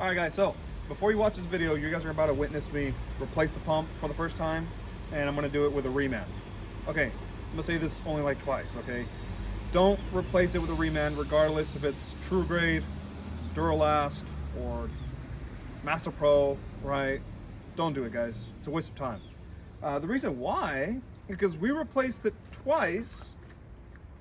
All right, guys, so before you watch this video, you guys are about to witness me replace the pump for the first time, and I'm gonna do it with a Reman. Okay, I'm gonna say this only like twice, okay? Don't replace it with a Reman, regardless if it's True Grade, Duralast, or Master Pro, right? Don't do it, guys. It's a waste of time. The reason why, because we replaced it twice,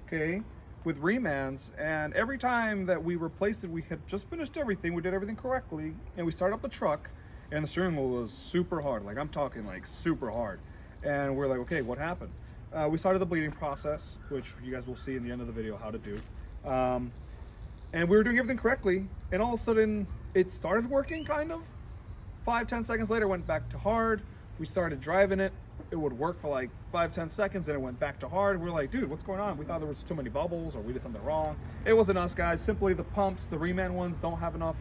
okay, with Remans, and every time that we replaced it, we had just finished everything, we did everything correctly, and we started up the truck, and the steering wheel was super hard. Like, I'm talking like super hard. And we're like, okay, what happened? We started the bleeding process, which you guys will see in the end of the video how to do. And we were doing everything correctly, and all of a sudden, it started working, kind of. 5-10 seconds later, went back to hard. We started driving it. It would work for like 5-10 seconds, and it went back to hard. We're like, dude, what's going on? We thought there was too many bubbles, or we did something wrong. It wasn't us, guys. Simply the pumps, the Reman ones, don't have enough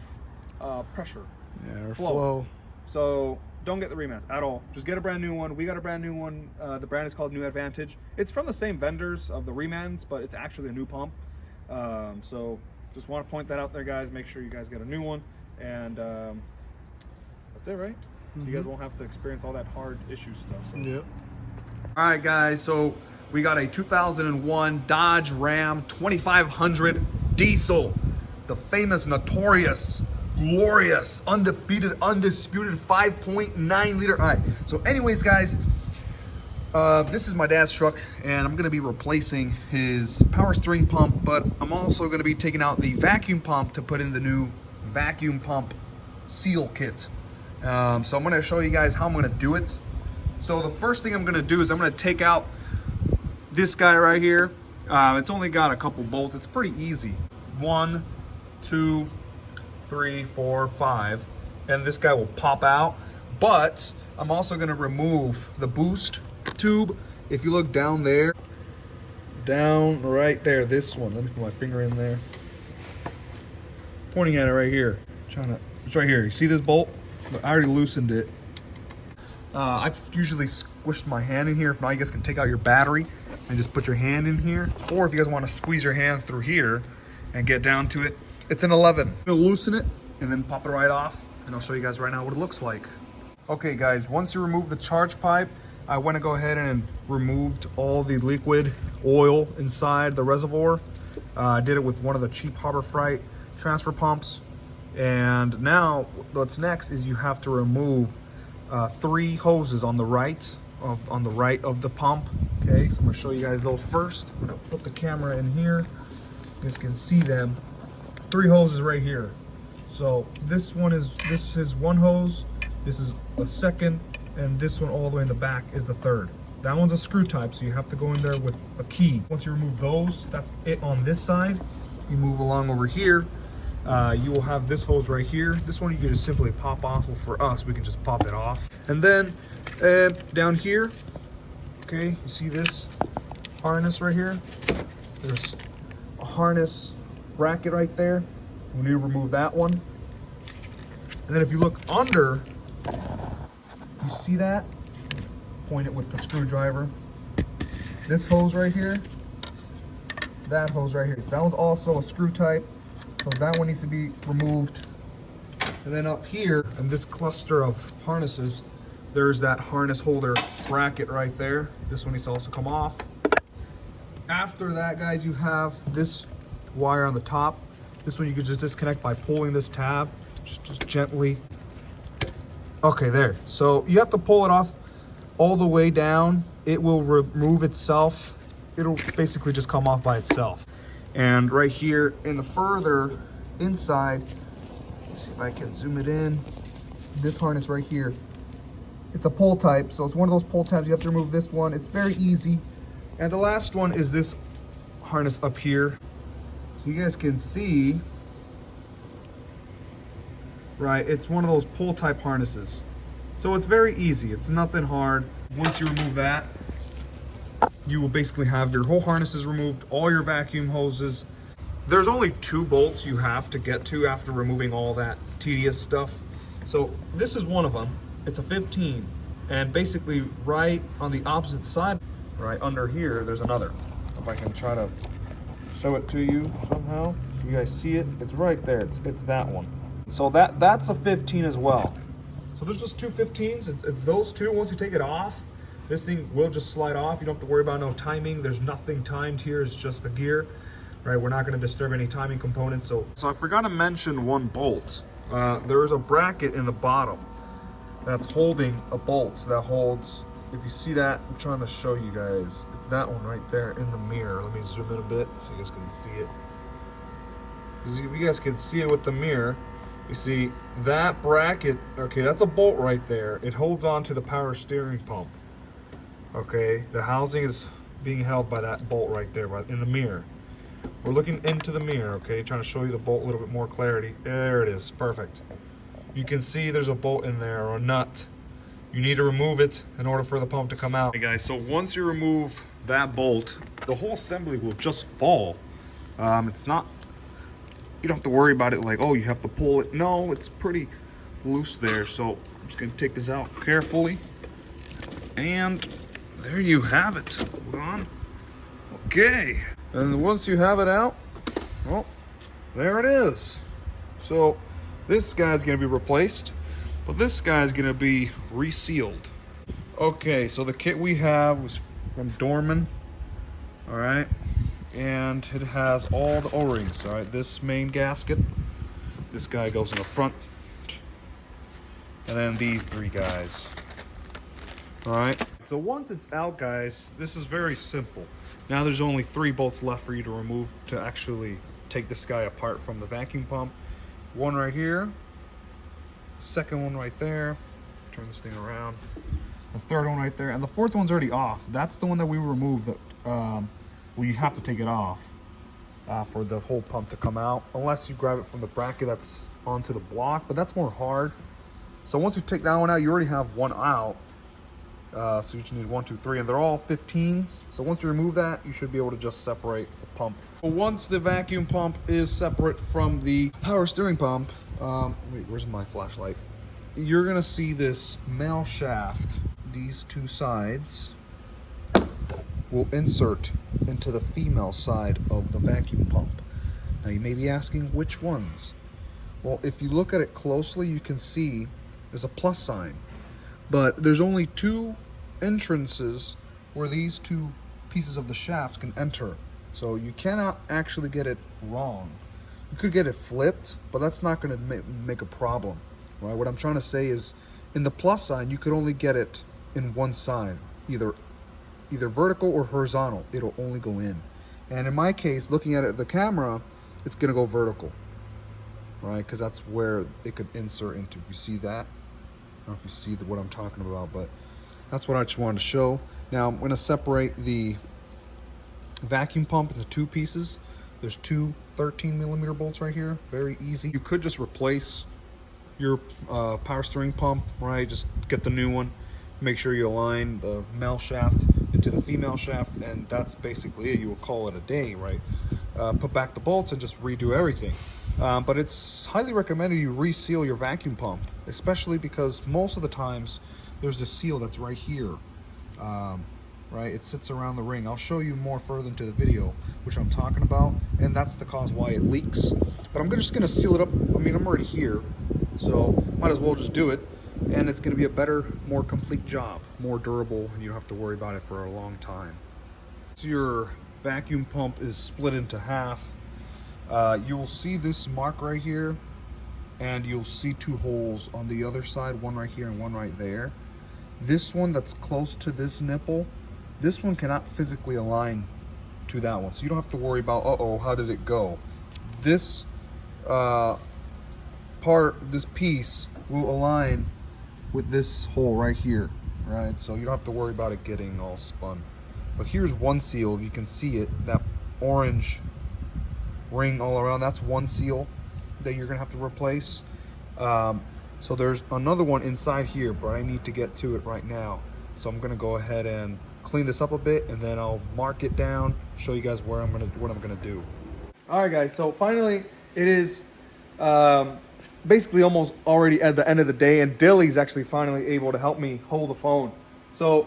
pressure. Yeah, or flow. So don't get the Remans at all. Just get a brand new one. We got a brand new one. The brand is called New Advantage. It's from the same vendors of the Remans, but it's actually a new pump. So just want to point that out there, guys. Make sure you guys get a new one. And that's it, right? So you guys won't have to experience all that hard issue stuff. So. Yep. All right, guys. So we got a 2001 Dodge Ram 2500 diesel, the famous, notorious, glorious, undefeated, undisputed 5.9 liter. All right. So, anyways, guys, this is my dad's truck, and I'm gonna be replacing his power steering pump, but I'm also gonna be taking out the vacuum pump to put in the new vacuum pump seal kit. So I'm going to show you guys how I'm going to do it. So the first thing I'm going to do is I'm going to take out this guy right here. It's only got a couple bolts. It's pretty easy. 1, 2, 3, 4, 5. And this guy will pop out. But I'm also going to remove the boost tube. If you look down there, down right there, this one. Let me put my finger in there. Pointing at it right here. It's right here. You see this bolt? I already loosened it. I've usually squished my hand in here. If not, you guys can take out your battery and just put your hand in here. Or if you guys want to squeeze your hand through here and get down to it, it's an 11. I'm gonna loosen it and then pop it right off, and I'll show you guys right now what it looks like. Okay, guys, once you remove the charge pipe, I went to go ahead and removed all the liquid oil inside the reservoir. I did it with one of the cheap Harbor Freight transfer pumps. And now what's next is you have to remove 3 hoses on the right of the pump. Okay, so I'm gonna show you guys those first. I'm gonna put the camera in here. You guys can see them. 3 hoses right here. So this is one hose, this is a second, and this one all the way in the back is the third. That one's a screw type, so you have to go in there with a key. Once you remove those, that's it on this side. You move along over here. You will have this hose right here. This one you can just simply pop off. Well, for us, we can just pop it off. And then down here, okay, you see this harness right here? There's a harness bracket right there. We need to remove that one. And then if you look under, you see that? Point it with the screwdriver. This hose right here, that hose right here. So that one's also a screw type. So that one needs to be removed. And then up here, in this cluster of harnesses, there's that harness holder bracket right there. This one needs to also come off. After that, guys, you have this wire on the top. This one you can just disconnect by pulling this tab, just gently. Okay, there. So you have to pull it off all the way down. It will remove itself. It'll basically just come off by itself. And right here in the further inside, let's see if I can zoom it in, this harness right here, it's a pull type, so it's one of those pull tabs. You have to remove this one. It's very easy. And the last one is this harness up here. So you guys can see, right, it's one of those pull type harnesses. So it's very easy. It's nothing hard. Once you remove that, you will basically have your whole harnesses removed, all your vacuum hoses. There's only 2 bolts you have to get to after removing all that tedious stuff. So this is one of them. It's a 15. And basically right on the opposite side, right under here, there's another. If I can try to show it to you somehow. You guys see it? It's right there. It's that one. So that's a 15 as well. So there's just two 15s. It's those two. Once you take it off, this thing will just slide off. You don't have to worry about no timing. There's nothing timed here. It's just the gear, right? We're not going to disturb any timing components. So I forgot to mention one bolt. There is a bracket in the bottom that's holding a bolt. So that holds, if you see that, I'm trying to show you guys. It's that one right there in the mirror. Let me zoom in a bit so you guys can see it. If you guys can see it with the mirror, you see that bracket, okay, that's a bolt right there. It holds on to the power steering pump. Okay, the housing is being held by that bolt right there in the mirror. We're looking into the mirror, okay, trying to show you the bolt a little bit more clarity. There it is, perfect. You can see there's a bolt in there, or a nut. You need to remove it in order for the pump to come out. Hey guys, so once you remove that bolt, the whole assembly will just fall. It's not, you don't have to worry about it like, oh, you have to pull it. No, it's pretty loose there. So I'm just gonna take this out carefully. And there you have it. Hold on. Okay. And once you have it out, well, there it is. So this guy's gonna be replaced, but this guy's gonna be resealed. Okay, so the kit we have was from Reman, all right? And it has all the O-rings, all right? This main gasket, this guy goes in the front, and then these three guys, all right? So once it's out, guys, this is very simple. Now there's only 3 bolts left for you to remove to actually take this guy apart from the vacuum pump. One right here, second one right there, turn this thing around, the third one right there, and the fourth one's already off. That's the one that we removed that, well, you have to take it off for the whole pump to come out, unless you grab it from the bracket that's onto the block, but that's more hard. So once you take that one out, you already have one out. So you just need 1, 2, 3, and they're all 15s. So once you remove that, you should be able to just separate the pump. But once the vacuum pump is separate from the power steering pump, wait, where's my flashlight? You're gonna see this male shaft. These two sides will insert into the female side of the vacuum pump. Now you may be asking which ones. Well, if you look at it closely, you can see there's a plus sign. But there's only 2 entrances where these 2 pieces of the shaft can enter. So you cannot actually get it wrong. You could get it flipped, but that's not going to make a problem, right? What I'm trying to say is, in the plus sign, you could only get it in one side, either vertical or horizontal. It'll only go in. And in my case, looking at it, the camera, it's going to go vertical, right? Because that's where it could insert into. If you see that. I don't know if you see what I'm talking about, but that's what I just wanted to show. Now I'm going to separate the vacuum pump into 2 pieces. There's 2 13mm bolts right here. Very easy. You could just replace your power steering pump, right? Just get the new one. Make sure you align the male shaft into the female shaft, and that's basically it. You will call it a day, right? Put back the bolts and just redo everything. But it's highly recommended you reseal your vacuum pump, especially because most of the times there's this seal that's right here, right? It sits around the ring. I'll show you more further into the video, which I'm talking about, and that's the cause why it leaks. But I'm just gonna seal it up. I mean, I'm already here, so might as well just do it, and it's gonna be a better, more complete job, more durable, and you don't have to worry about it for a long time. So your vacuum pump is split into half. You'll see this mark right here, and you'll see 2 holes on the other side, one right here and one right there. This one that's close to this nipple, this one cannot physically align to that one, so you don't have to worry about, uh-oh, how did it go? This this piece will align with this hole right here, right? So you don't have to worry about it getting all spun. But here's one seal, if you can see it, that orange ring all around, that's one seal that you're gonna have to replace. So there's another one inside here, but I need to get to it right now. So I'm gonna go ahead and clean this up a bit, and then I'll mark it down, show you guys what I'm gonna do. All right, guys. So finally, it is basically almost already at the end of the day, and Dilly's actually finally able to help me hold the phone. So,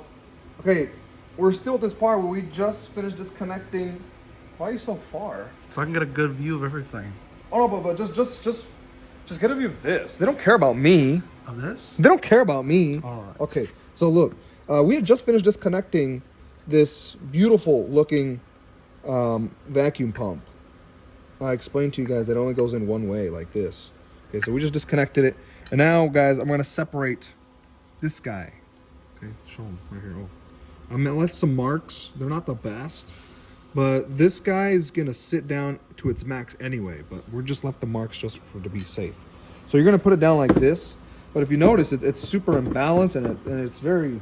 okay, we're still at this part where we just finished disconnecting. Why are you so far? So I can get a good view of everything. Oh no, but just Just get a view of this. They don't care about me. Of this? They don't care about me. All right. Okay, so look, we had just finished disconnecting this beautiful looking vacuum pump. I explained to you guys that it only goes in one way, like this. Okay, so we just disconnected it. And now, guys, I'm gonna separate this guy. Okay, show him right here. Oh, I left some marks. They're not the best, but this guy is gonna sit down to its max anyway, but we're just left the marks just to be safe. So you're gonna put it down like this, but if you notice, it's super imbalanced and it's very,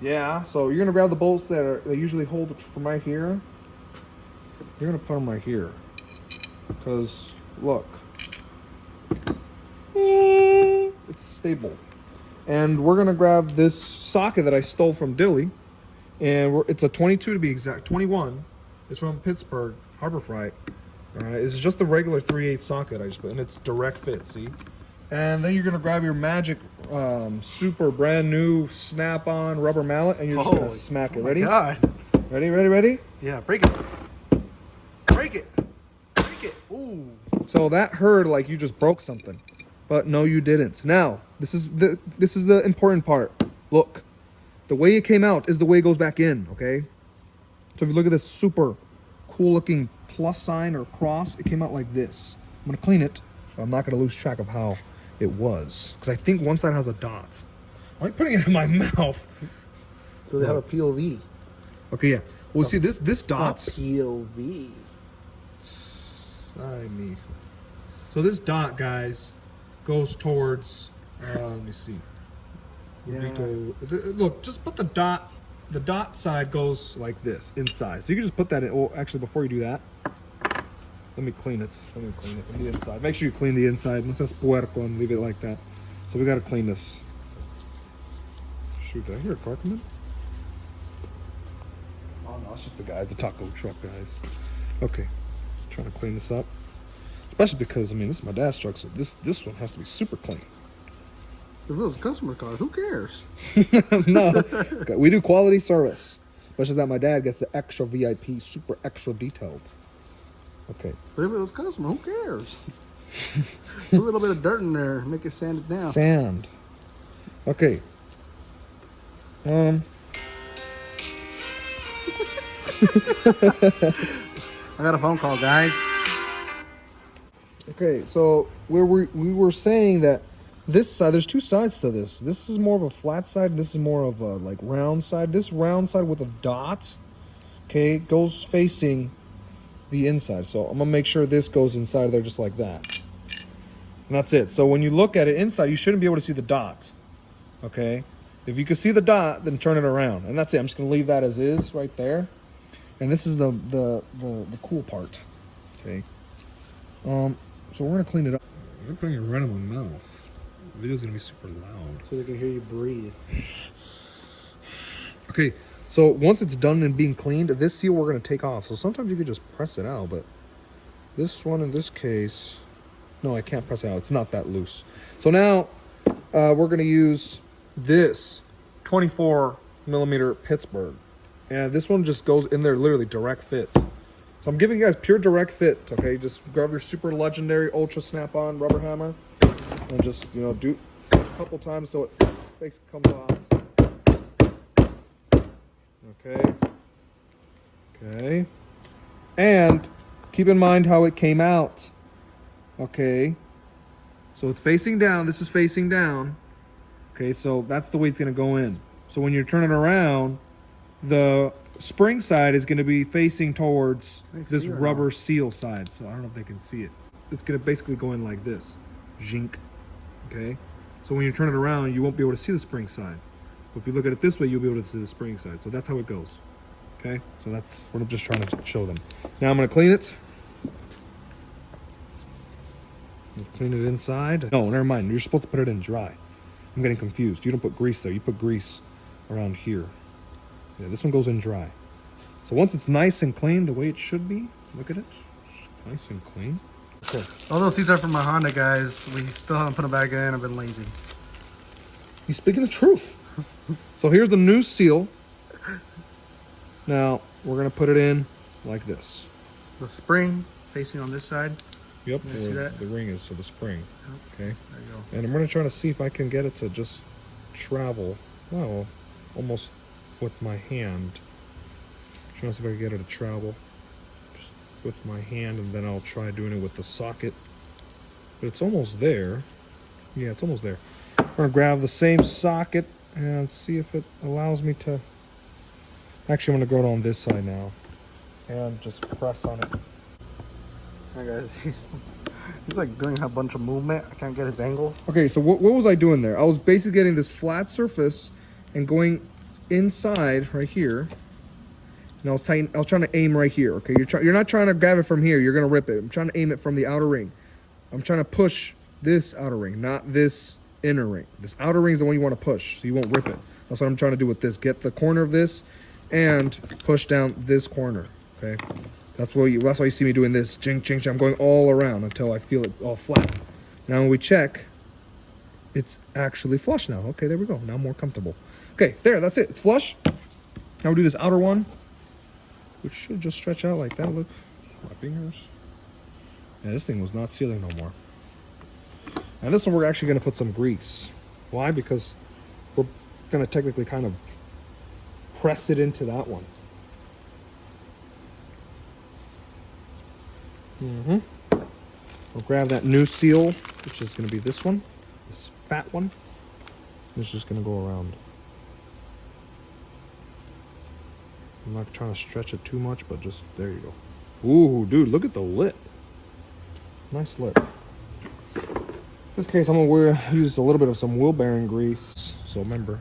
yeah. So you're gonna grab the bolts that usually hold it from right here. You're gonna put them right here, because look, it's stable. And we're gonna grab this socket that I stole from Dilly, and it's a 22 to be exact, 21. It's from Pittsburgh, Harbor Freight. All right, it's just a regular 3/8 socket I just put, and it's direct fit. See, and then you're gonna grab your Magic super brand new snap-on rubber mallet, and you're just gonna smack it. Ready? God. Ready? Yeah, break it. Break it. Break it. Ooh. So that heard like you just broke something, but no, you didn't. Now this is the important part. Look, the way it came out is the way it goes back in. Okay, so if you look at this super cool looking plus sign or cross, it came out like this. I'm gonna clean it, but I'm not gonna lose track of how it was, because I think one side has a dot. I'm like putting it in my mouth. So they have a POV. Okay, yeah. Well, see this dot. A POV. Ay, me. So this dot, guys, goes towards. Let me see. Yeah. Look, just put the dot. The dot side goes like this inside. So you can just put that in. Well, actually, before you do that, let me clean it. Let me clean it from the inside. Make sure you clean the inside. No seas puerco and leave it like that. So we got to clean this. Shoot, did I hear a car come in? Oh no, it's just the guys, the taco truck guys. Okay, trying to clean this up. Especially because, I mean, this is my dad's truck, so this one has to be super clean. If it was a customer car, who cares? No, okay, we do quality service. Especially that my dad gets the extra VIP, super extra detailed. Okay. But if it was customer, who cares? A little bit of dirt in there, make it sanded down. Sand. Okay. I got a phone call, guys. Okay, so we were saying that this side, there's two sides to this. This is more of a flat side. This is more of a like round side. This round side with a dot, okay, goes facing the inside. So I'm gonna make sure this goes inside of there just like that. And that's it. So when you look at it inside, you shouldn't be able to see the dot. Okay? If you can see the dot, then turn it around. And that's it. I'm just gonna leave that as is right there. And this is the cool part. Okay. So we're gonna clean it up. You're putting it right in my mouth. The video's gonna be super loud. So they can hear you breathe. Okay, so once it's done and being cleaned, this seal we're gonna take off. So sometimes you could just press it out, but this one in this case, no, I can't press it out. It's not that loose. So now we're gonna use this 24mm Pittsburgh. And this one just goes in there literally direct fit. So I'm giving you guys pure direct fit, okay? Just grab your super legendary ultra snap-on rubber hammer and just, you know, do a couple times so it makes it comes off. Okay. Okay. And keep in mind how it came out. Okay. So it's facing down. This is facing down. Okay, so that's the way it's gonna go in. So when you're turning around, the spring side is going to be facing towards this rubber seal side. So I don't know if they can see it. It's going to basically go in like this. Zhink. Okay? So when you turn it around, you won't be able to see the spring side. But if you look at it this way, you'll be able to see the spring side. So that's how it goes. Okay? So that's what I'm just trying to show them. Now I'm going to clean it. Clean it inside. No, never mind. You're supposed to put it in dry. I'm getting confused. You don't put grease there. You put grease around here. Yeah, this one goes in dry. So once it's nice and clean the way it should be, look at it. It's nice and clean. Okay. All those seats are from my Honda, guys. We still haven't put them back in. I've been lazy. He's speaking the truth. So here's the new seal. Now we're gonna put it in like this. The spring facing on this side. Yep, You see that? the ring is, so the spring. Yep. Okay. There you go. And I'm gonna try to see if I can get it to just travel. Well, almost with my hand. Trying to see if I can get it to travel. Just with my hand, and then I'll try doing it with the socket. But it's almost there. Yeah, it's almost there. I'm gonna grab the same socket and see if it allows me to. Actually, I'm gonna go on this side now and just press on it. Hi guys, he's like doing a bunch of movement. I can't get his angle. Okay, so what was I doing there? I was basically getting this flat surface and going inside right here. And I was trying to aim right here. Okay, you're not trying to grab it from here. You're gonna rip it. I'm trying to aim it from the outer ring. I'm trying to push this outer ring, not this inner ring. This outer ring is the one you want to push, so you won't rip it. That's what I'm trying to do with this. Get the corner of this and push down this corner. Okay, that's why you see me doing this. Ching, ching, ching. I'm going all around until I feel it all flat. Now when we check, it's actually flush now. Okay, there we go. Now I'm more comfortable. Okay, there, that's it. It's flush. Now we do this outer one, which should just stretch out like that. Look, my fingers. Yeah, this thing was not sealing no more. Now this one we're actually going to put some grease. Why? Because we're going to technically kind of press it into that one. We'll grab that new seal, which is going to be this one, this fat one. It's just going to go around. I'm not trying to stretch it too much, but just, there you go. Ooh, dude, look at the lip. Nice lip. In this case, I'm going to use a little bit of some wheel bearing grease. So remember,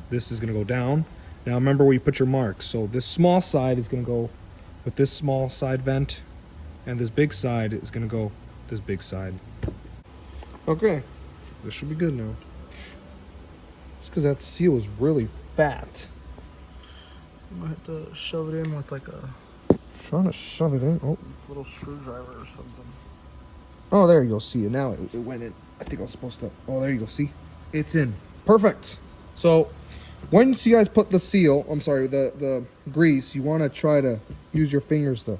this is going to go down. Now remember where you put your marks. So this small side is going to go with this small side vent, and this big side is going to go this big side. Okay, this should be good now. Just because that seal is really fat. I'm gonna have to shove it in with like a Trying to shove it in. Oh, little screwdriver or something. oh, there you go. See it now. It went in. I think I was supposed to. Oh, there you go. See, it's in. Perfect. So once you guys put the seal, I'm sorry, the grease, you want to try to use your fingers to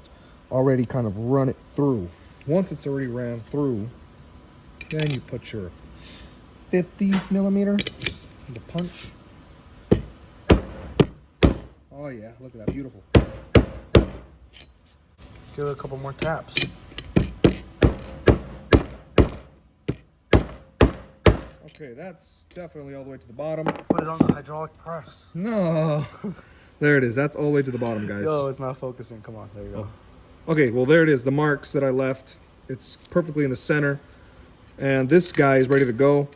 already kind of run it through. Once it's already ran through, then you put your 50 millimeter in the punch. Oh yeah, look at that, beautiful. Give it a couple more taps. Okay, that's definitely all the way to the bottom. Put it on the hydraulic press. No. There it is. That's all the way to the bottom, guys. Yo, it's not focusing. Come on, there you go. Okay, well there it is. The marks that I left. It's perfectly in the center. And this guy is ready to go.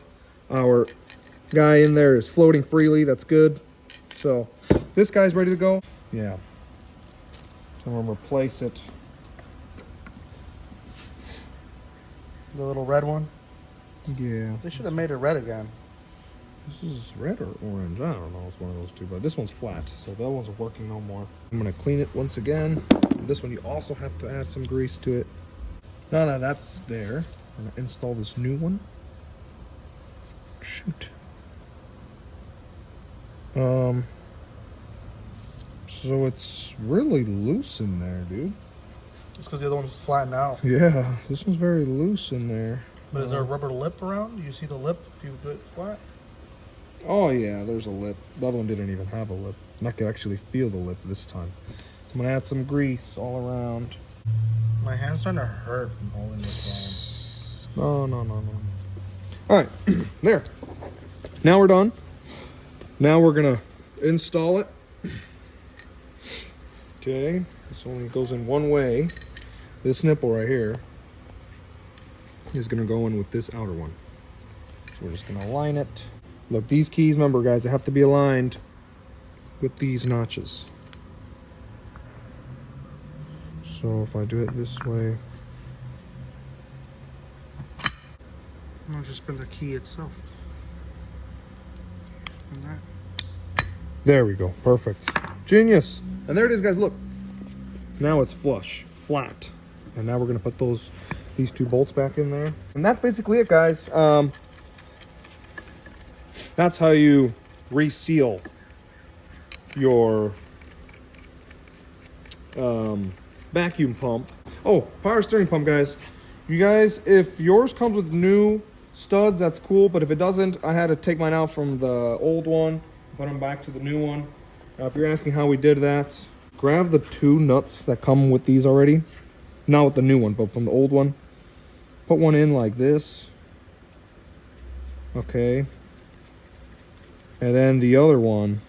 Our guy in there is floating freely. That's good. So this guy's ready to go. Yeah. I'm gonna replace it. The little red one. Yeah. They should have made it red again. This is red or orange. I don't know. It's one of those two. But this one's flat, so that one's working no more. I'm gonna clean it once again. This one you also have to add some grease to it. Now that that's there, I'm gonna install this new one. Shoot. So it's really loose in there, dude. It's because the other one's flattened out. Yeah, this one's very loose in there. But is there a rubber lip around? Do you see the lip if you do it flat? Oh yeah, there's a lip. The other one didn't even have a lip. And I could actually feel the lip this time. So I'm gonna add some grease all around. My hand's starting to hurt from holding this No. All right, there. Now we're done. Now we're gonna install it. Okay, this only goes in one way. This nipple right here is gonna go in with this outer one. So we're just gonna align it. Look, these keys, remember guys, they have to be aligned with these notches. So if I do it this way. I'll just spin the key itself. And that. There we go, perfect. Genius. And there it is, guys, look. Now it's flush, flat. And now we're gonna put these two bolts back in there. And that's basically it, guys. That's how you reseal your vacuum pump. Oh, power steering pump, guys. You guys, if yours comes with new studs, that's cool. But if it doesn't, I had to take mine out from the old one, put them back to the new one. If you're asking how we did that, grab the 2 nuts that come with these already. Not with the new one, but from the old one. Put one in like this. Okay. And then the other one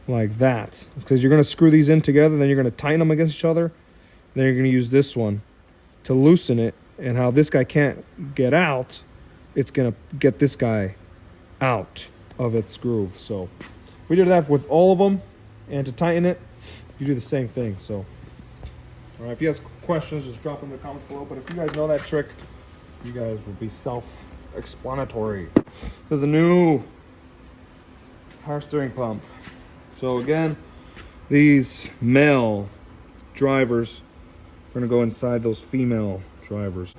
like that. Because you're going to screw these in together, then you're going to tighten them against each other. Then you're going to use this one to loosen it. And how this guy can't get out, it's going to get this guy out of its groove. So we did that with all of them. And to tighten it, you do the same thing. So, all right, if you have questions, just drop them in the comments below. But if you guys know that trick, you guys will be self-explanatory. This is a new power steering pump. So again, these male drivers are going to go inside those female drivers.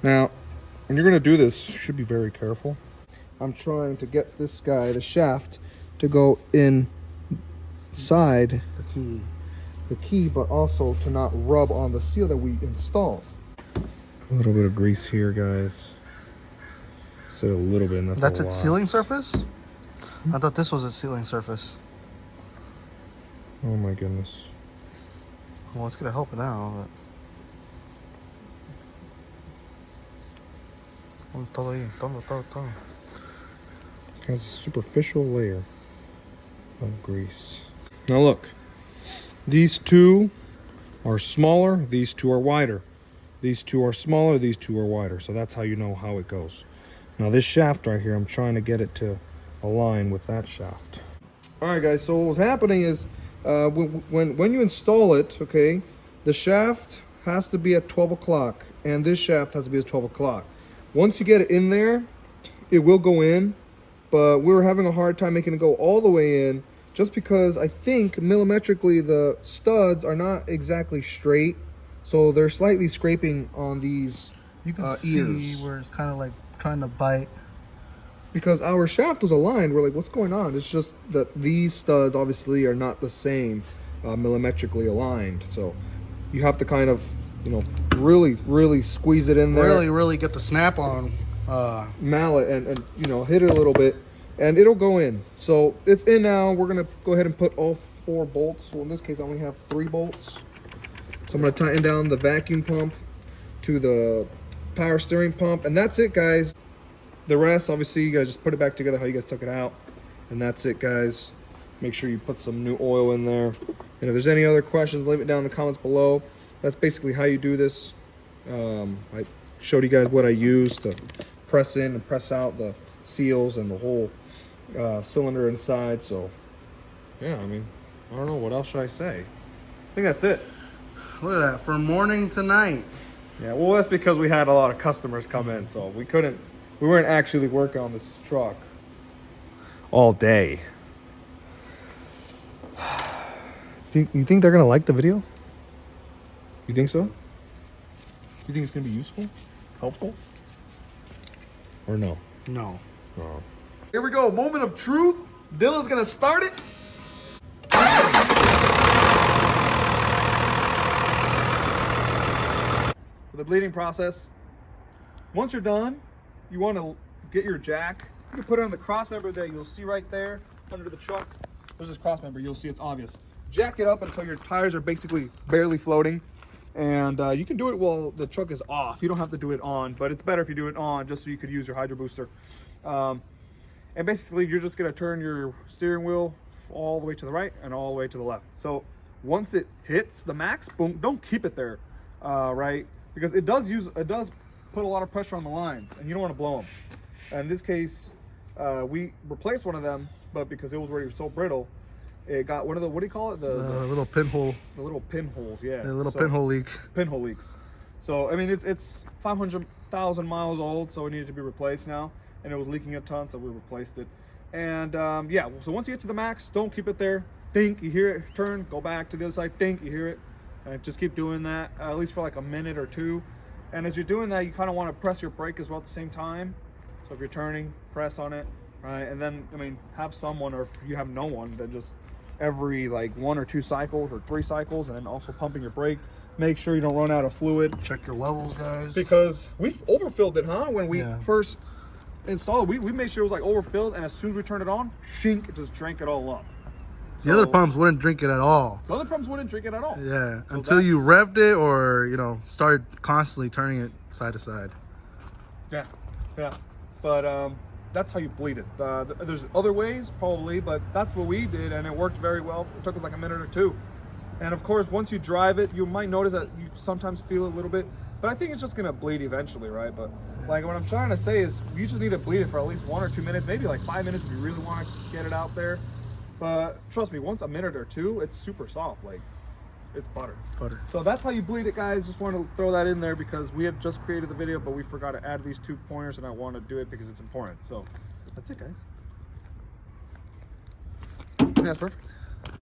Now, when you're going to do this, you should be very careful. I'm trying to get this guy, the shaft, to go inside the key, but also to not rub on the seal that we installed. A little bit of grease here, guys. Said a little bit, and That's its sealing surface? I thought this was its sealing surface. Oh my goodness. Well, it's gonna help it now, but... Todo ahí, todo. It has a superficial layer of grease. Now look, these 2 are smaller, these 2 are wider. These 2 are smaller, these 2 are wider. So that's how you know how it goes. Now this shaft right here, I'm trying to get it to align with that shaft. All right, guys, so what was happening is when you install it, okay, the shaft has to be at 12 o'clock and this shaft has to be at 12 o'clock. Once you get it in there, it will go in, but we were having a hard time making it go all the way in just because I think millimetrically the studs are not exactly straight. So they're slightly scraping on these You can see ears. where it's kind of like trying to bite. Because our shaft was aligned, we're like, what's going on? It's just that these studs obviously are not the same millimetrically aligned. So you have to kind of, you know, really squeeze it in there. Really get the snap on. Mallet and you know, hit it a little bit and it'll go in. So it's in now. We're going to go ahead and put all 4 bolts. So in this case, I only have 3 bolts. So I'm going to tighten down the vacuum pump to the power steering pump, and that's it, guys. The rest, obviously, you guys just put it back together how you guys took it out, and that's it, guys. Make sure you put some new oil in there, and if there's any other questions, leave it down in the comments below. That's basically how you do this. I showed you guys what I used to press in and press out the seals and the whole cylinder inside. So yeah, I mean, I don't know, what else should I say? I think that's it. Look at that, from morning to night. Yeah, well, that's because we had a lot of customers come in, so we weren't actually working on this truck all day. You think they're gonna like the video? You think so? You think it's gonna be useful, helpful, or no? No. Oh. Here we go, moment of truth. Dylan's gonna start it. For the bleeding process, once you're done, you want to get your jack. You can put it on the cross member that you'll see right there under the truck. There's this cross member, you'll see it's obvious. Jack it up until your tires are basically barely floating. And you can do it while the truck is off. You don't have to do it on, but it's better if you do it on just so you could use your hydro booster. And basically you're just gonna turn your steering wheel all the way to the right and all the way to the left. So once it hits the max, boom, don't keep it there, right? Because it does put a lot of pressure on the lines and you don't want to blow them. In this case, we replaced one of them, but because it was already so brittle, it got one of the, what do you call it? The little pinhole. The little pinholes, yeah. The little pinhole leak. Pinhole leaks. So, I mean, it's 500,000 miles old, so it needed to be replaced now. And it was leaking a ton, so we replaced it. And yeah, so once you get to the max, don't keep it there. Think, you hear it, turn, go back to the other side, think, you hear it. And just keep doing that, at least for like a minute or two. And as you're doing that, you kind of want to press your brake as well at the same time. So if you're turning, press on it, right? And then, I mean, have someone, or if you have no one, then just every like 1 or 2 cycles or 3 cycles, and then also pumping your brake. Make sure you don't run out of fluid. Check your levels, guys. Because we've overfilled it, huh? When we Yeah. first installed it, we made sure it was like overfilled, and as soon as we turned it on, shink, it just drank it all up. The other pumps wouldn't drink it at all. The other pumps wouldn't drink it at all. Yeah, So until you revved it or, you know, started constantly turning it side to side. Yeah, yeah. But that's how you bleed it. There's other ways, probably, but that's what we did, and it worked very well. It took us like a minute or 2. And of course, once you drive it, you might notice that you sometimes feel a little bit, but I think it's just gonna bleed eventually, right? But like what I'm trying to say is you just need to bleed it for at least 1 or 2 minutes, maybe like 5 minutes if you really want to get it out there. But trust me, once a minute or 2, it's super soft, like it's butter. Butter. So that's how you bleed it, guys. Just wanted to throw that in there because we had just created the video, but we forgot to add these 2 pointers, and I want to do it because it's important. So that's it, guys. I think that's perfect.